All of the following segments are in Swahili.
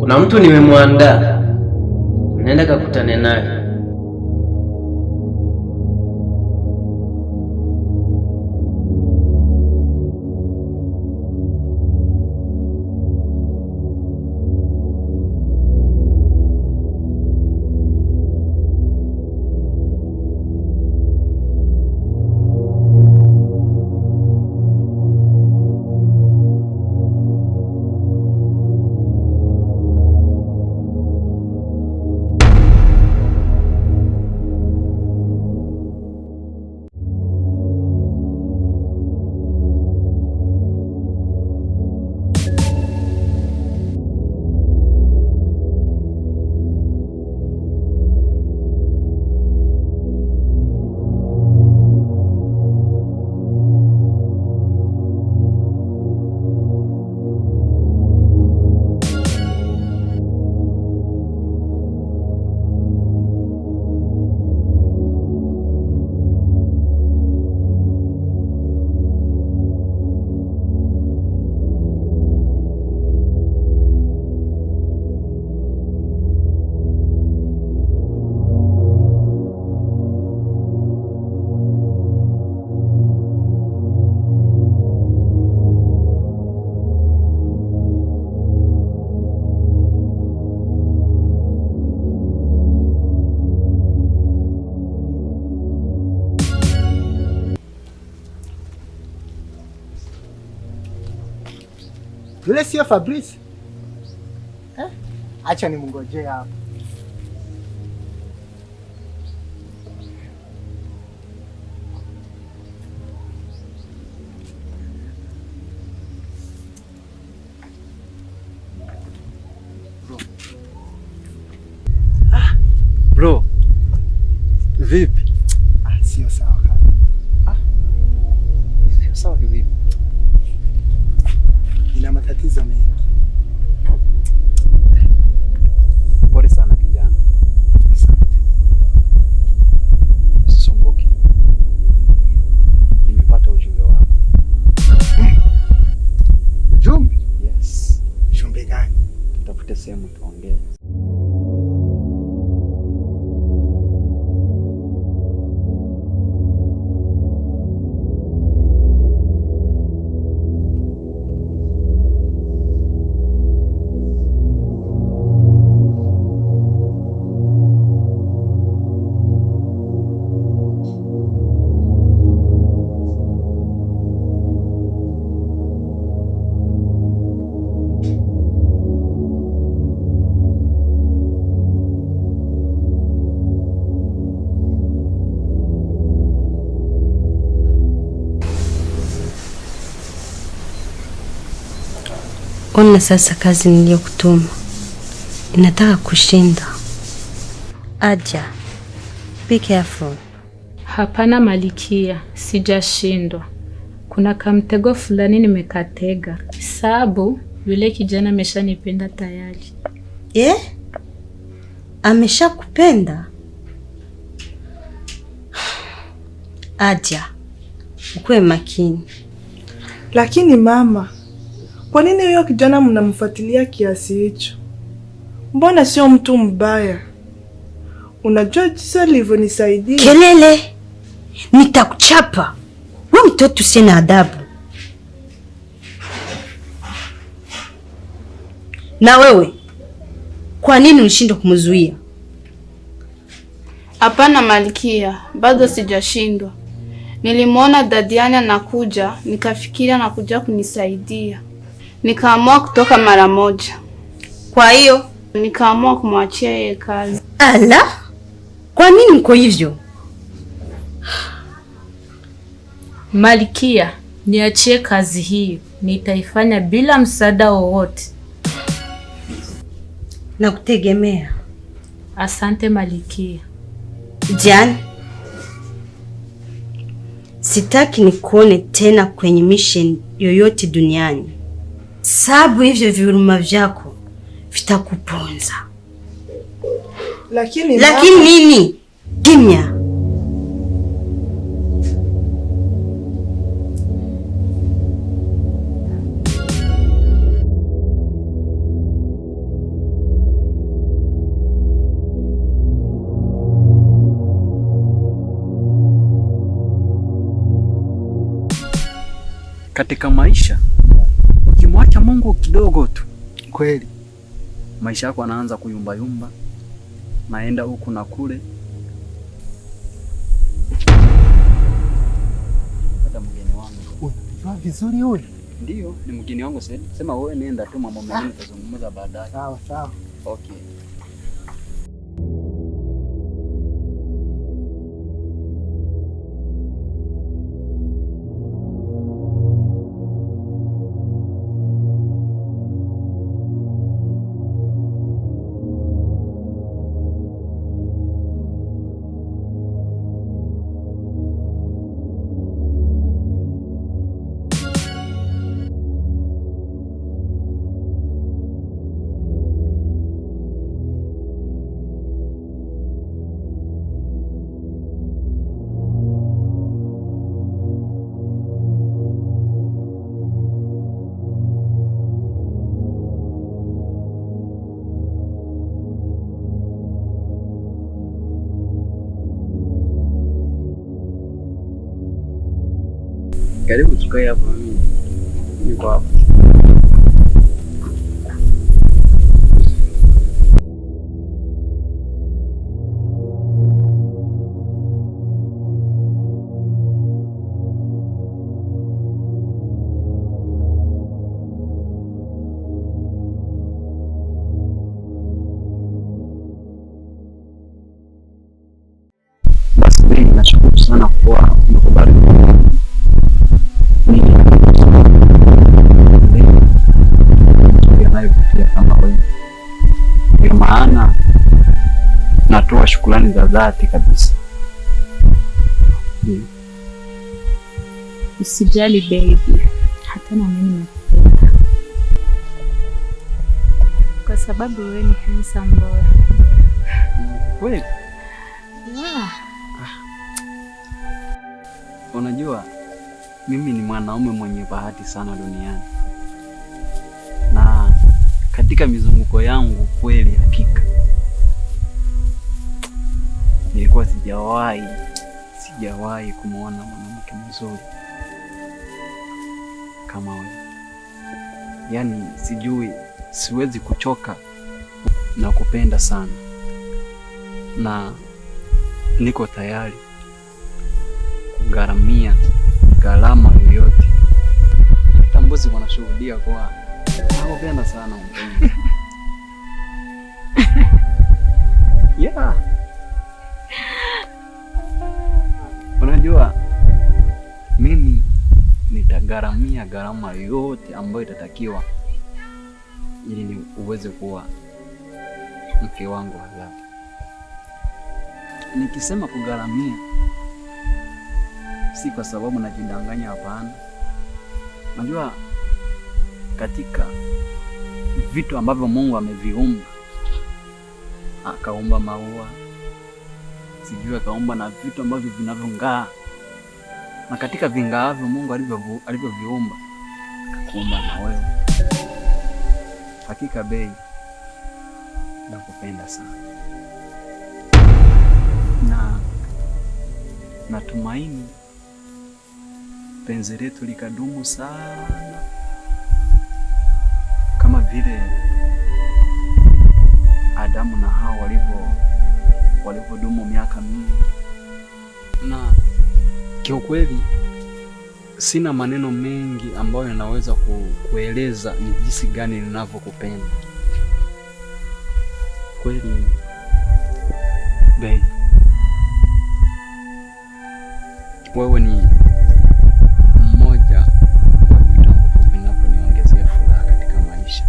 kuna mtu nimemwandaa, naenda kakutane naye. Yule sio Fabrice? Acha nimngojee hapa. Bro. Vipi? Sio sawa kaka. Sio sawa vipi? Nina matatizo mengi. Pole sana kijana. Asante. Usisumbuke. Nimepata ujumbe wako. Ujumbe? Yes. Ujumbe gani? Tutafute sehemu tuongee. Ona sasa kazi niliyokutuma inataka kushinda. Adia, be careful. Hapana Malikia, sijashindwa. Kuna kamtego fulani nimekatega. Sababu yule kijana ameshanipenda tayari. Ameshakupenda? Adia, ukuwe makini. Lakini mama, kwa nini huyo kijana mnamfuatilia kiasi hicho? Mbona sio mtu mbaya? Unajua jinsi alivyonisaidia. Kelele! Nitakuchapa. Wewe mtoto usina adabu. Na wewe, kwa nini ulishindwa kumzuia? Hapana Malikia, bado sijashindwa. Nilimwona Diane anakuja, nikafikiria anakuja kunisaidia. Nikaamua kutoka mara moja. Kwa hiyo nikaamua kumwachia yeye kazi. Ala? Kwa nini mko hivyo? Malikia, niachie kazi hii. Nitaifanya bila msaada wowote. Na kutegemea. Asante Malikia. Diane, sitaki nikuone tena kwenye mission yoyote duniani. Sababu hivyo viruma vyako vitakuponza. Lakini nini? Kimya. katika maisha ukimwacha Mungu kidogo tu, Kweli. maisha yako anaanza kuyumba yumba, naenda huku na kule. Hata mgeni wangu. Unajua vizuri huyu? Ndio, ni mgeni wangu sasa. Sema wewe nenda tu, mambo mengine tutazungumza baadaye. Sawa sawa. Okay. Karibu tukae hapa, mimi niko hapa. Basi mimi nashukuru sana kwa mkubali. Ndio maana natoa shukrani za dhati kabisa. Usijali baby, hata na mimi nakupenda kwa sababu wewe ni handsome boy. Kweli? Yeah. Unajua mimi ni mwanaume mwenye bahati sana duniani, na katika mizunguko yangu kweli hakika nilikuwa sijawahi kumuona mwanamke mzuri kama wewe. Yaani siwezi kuchoka na kupenda sana, na niko tayari kugharamia gharama yoyote. Hata mbuzi wanashuhudia kwa nakupenda sana mpenzi. Yeah. Unajua mimi nitagharamia gharama yote ambayo itatakiwa ili ni uweze kuwa mke wangu wa dhati. Nikisema kugharamia si kwa sababu najidanganya, hapana. Unajua katika vitu ambavyo Mungu ameviumba, akaumba maua, sijui akaumba na vitu ambavyo vinavyong'aa, na katika vingaavyo Mungu alivyoviumba akakuumba na wewe. Hakika bei, nakupenda sana na natumaini penzi letu likadumu sana kama vile Adamu na Hawa walivyodumu miaka mingi. Na kiukweli sina maneno mengi ambayo yanaweza kueleza ni jinsi gani ninavyokupenda kweli babe. Wewe ni mmoja wa vitu ambavyo vinavyoniongezea furaha katika maisha.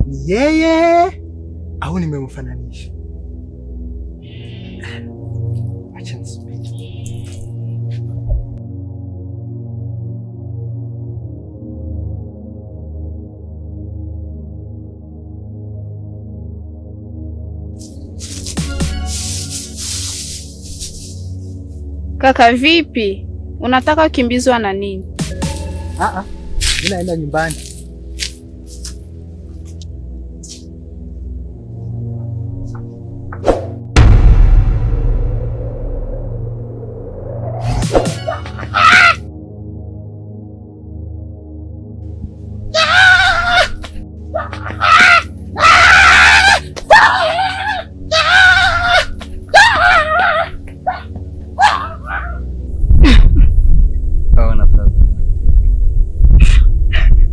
Ni yeye au nimemfananisha? Acha nisubiri. Kaka vipi? Unataka kukimbizwa na nini? Mimi naenda nyumbani.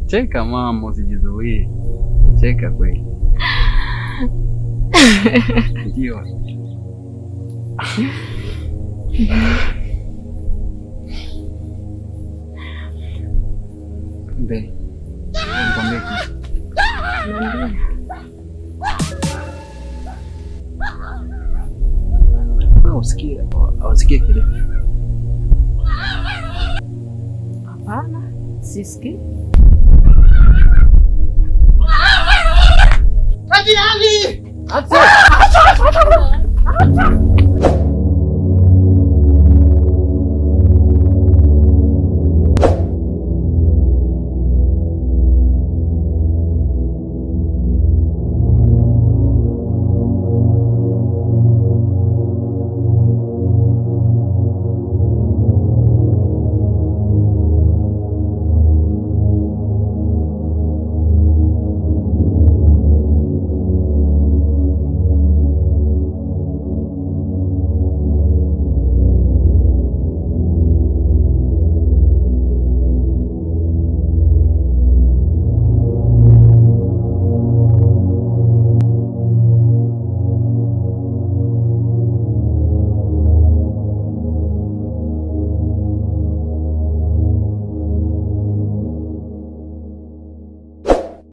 Cheka mama, usijizuie. Cheka kweli. Ndio. Mbe. Nikwambie kitu. Niambie. Usikie kile. Hapana, sisikii. Hadi!